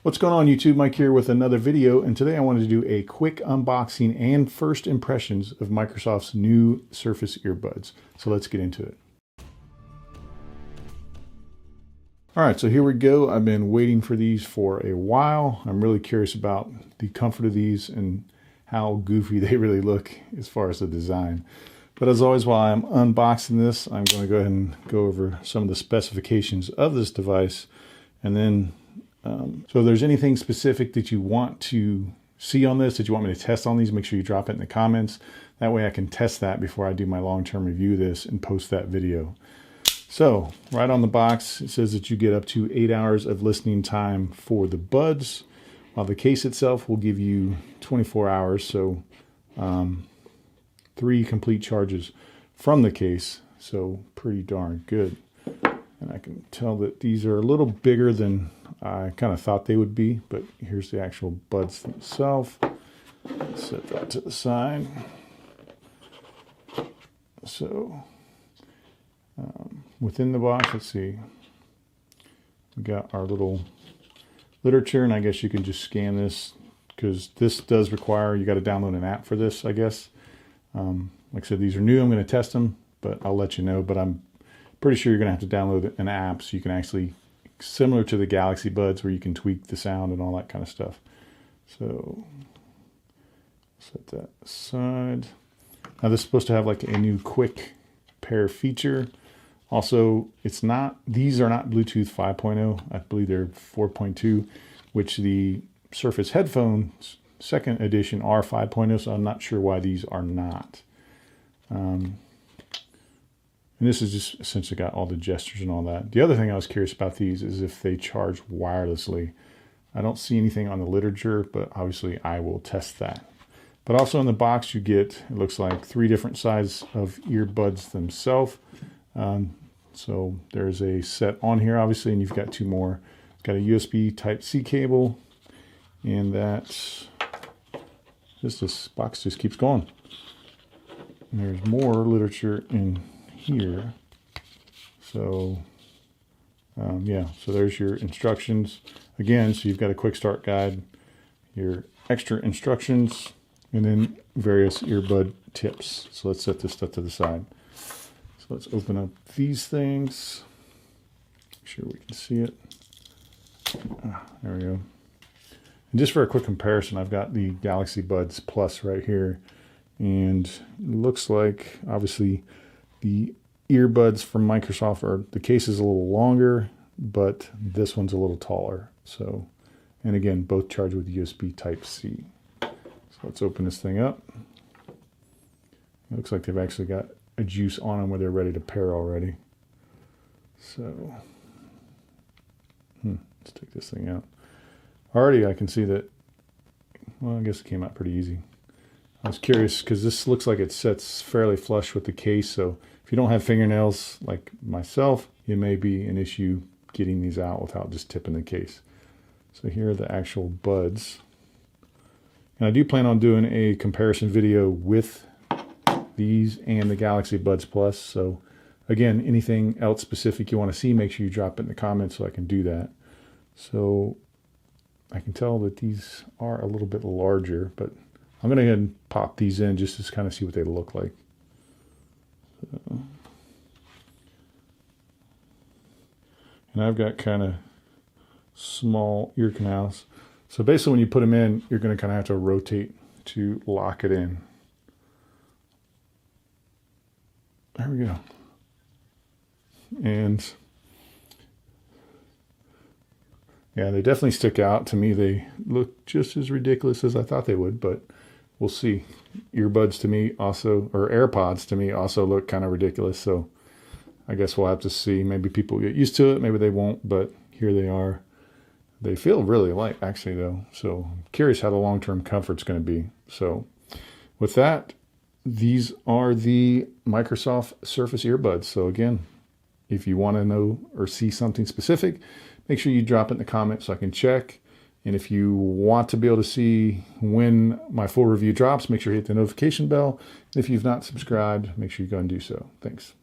What's going on YouTube? Mike here with another video, and today I wanted to do a quick unboxing and first impressions of Microsoft's new Surface Earbuds. So let's get into it. Alright, so here we go. I've been waiting for these for a while. I'm really curious about the comfort of these and how goofy they really look as far as the design. But as always, while I'm unboxing this, I'm going to go ahead and go over some of the specifications of this device, and then so if there's anything specific that you want to see on this, that you want me to test on these, make sure you drop it in the comments. That way I can test that before I do my long-term review of this and post that video. So right on the box, it says that you get up to 8 hours of listening time for the buds, while the case itself will give you 24 hours. So 3 complete charges from the case. So pretty darn good. And I can tell that these are a little bigger than I kind of thought they would be, but here's the actual buds themselves. Set that to the side. So within the box, let's see, we got our little literature, and I guess you can just scan this, because this does require, you got to download an app for this, I guess. Like I said, these are new. I'm going to test them, but I'll let you know. But I'm pretty sure you're going to have to download an app so you can actually, similar to the Galaxy Buds where you can tweak the sound and all that kind of stuff. So set that aside. Now this is supposed to have like a new quick pair feature. Also, it's not, these are not Bluetooth 5.0. I believe they're 4.2, which the Surface headphones second edition are 5.0, so I'm not sure why these are not. And this is just essentially got all the gestures and all that. The other thing I was curious about these is if they charge wirelessly. I don't see anything on the literature, but obviously I will test that. But also in the box you get, it looks like 3 different sizes of earbuds themselves. So there's a set on here obviously, and you've got 2 more. It's got a USB Type-C cable, and that's just, this box just keeps going. And there's more literature in here. So yeah, so there's your instructions again. So you've got a quick start guide, your extra instructions, and then various earbud tips. So let's set this stuff to the side. So let's open up these things, make sure we can see it. There we go. And just for a quick comparison, I've got the Galaxy Buds Plus right here, and it looks like obviously the earbuds from Microsoft, or the case is a little longer, but this one's a little taller. So, and again, both charge with USB Type-C. So let's open this thing up. It looks like they've actually got a juice on them where they're ready to pair already. So, let's take this thing out. Already I can see that, well, I guess it came out pretty easy. I was curious because this looks like it sets fairly flush with the case, so if you don't have fingernails like myself, it may be an issue getting these out without just tipping the case. So here are the actual buds. And I do plan on doing a comparison video with these and the Galaxy Buds Plus. So again, anything else specific you want to see, make sure you drop it in the comments so I can do that. So I can tell that these are a little bit larger, but I'm going to go ahead and pop these in just to kind of see what they look like. So, and I've got kind of small ear canals. So basically when you put them in, you're going to kind of have to rotate to lock it in. There we go. And yeah, they definitely stick out. To me, they look just as ridiculous as I thought they would, but we'll see. Earbuds to me also, or AirPods to me also look kind of ridiculous. So I guess we'll have to see. Maybe people get used to it, maybe they won't, but here they are. They feel really light actually though. So I'm curious how the long-term comfort's going to be. So with that, these are the Microsoft Surface Earbuds. So again, if you want to know or see something specific, make sure you drop it in the comments so I can check. And if you want to be able to see when my full review drops, make sure you hit the notification bell. And if you've not subscribed, make sure you go and do so. Thanks.